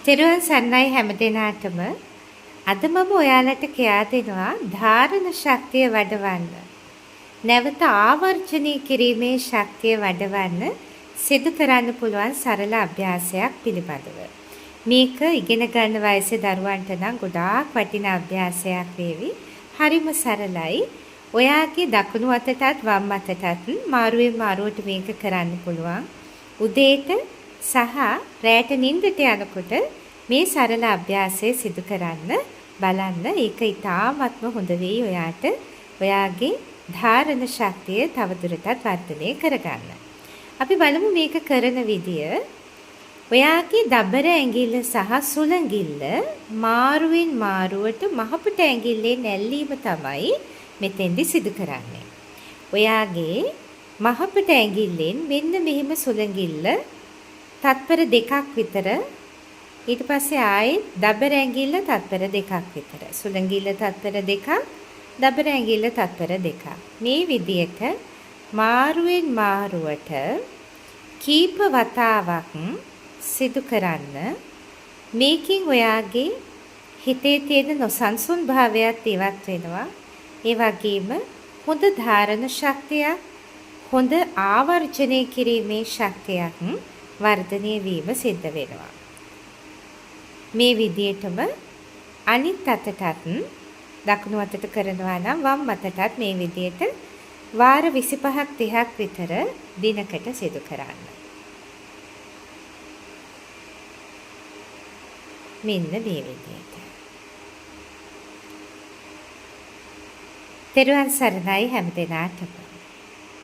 තෙරුවන් සරණයි හැම දිනාටම. අද මම ඔයාලට කියා දෙනවා ධාරණ ශක්තිය වඩවන්න. නැවත ආවර්ජනය කිරීමේ ශක්තිය වඩවන්න සිදු කරන්න පුළුවන් සරල අභ්‍යාසයක් පිළිබඳව. මේක ඉගෙන ගන්න වයසේ දරුවන්ට නම් ගොඩාක් වටිනා අභ්‍යාසයක් වේවි. හරිම සරලයි. ඔයාගේ දකුණු අතටත් වම් අතටත් මාරුවෙන් මාරුවට මේක කරන්න පුළුවන්. උදේට සහ රැට නිින්දට යනකොට මේ සරල අභ්‍යාසය සිදු කරන්න බලන්න. ඒක ඉතාමත්ම හොඳ වෙයි ඔයාට ඔයාගේ ධාරණ ශක්තිය තවදුරටත් වර්ධනය කරගන්න. අපි බලමු මේක කරන විදිය. ඔයාගේ දබර ඇඟිල්ල සහ සුළඟිල්ල මාරුවෙන් මාරුවට මහපට ඇඟිල්ලේ නැල්ලීම තමයි මෙතෙන්දි සිදු කරන්නේ. ඔයාගේ මහපට ඇඟිල්ලෙන් මෙන්න මෙහෙම සුළඟිල්ල තත්පර 2ක් විතර, ඊට පස්සේ ආයෙත් දබර ඇඟිල්ල තත්පර 2ක් විතර, සුළඟිල්ල තත්පර 2ක්, දබර ඇඟිල්ල තත්පර 2ක්. මේ විදියට මාරුවෙන් මාරුවට කීප වතාවක් සිදු කරන්න. මේකින් ඔයාගේ හිතේ තියෙන නොසන්සුන් භාවයත් ඉවත් වෙනවා. ඒ වගේම හොඳ ධාරණ ශක්තියක්, හොඳ ආවර්ජනය කිරීමේ ශක්තියක් වර්ධනය වීම සිද්ධ වෙනවා. මේ විදියටම අනිත් අතටත් දකුණු අතට කරනවා නම් වම් අතටත් මේ විදියට වාර 25ක් 30ක් විතර දිනකට සිදු කරන්න. මෙන්න මේ විදියට. තෙරුවන් සරණයි හැම දිනාටම.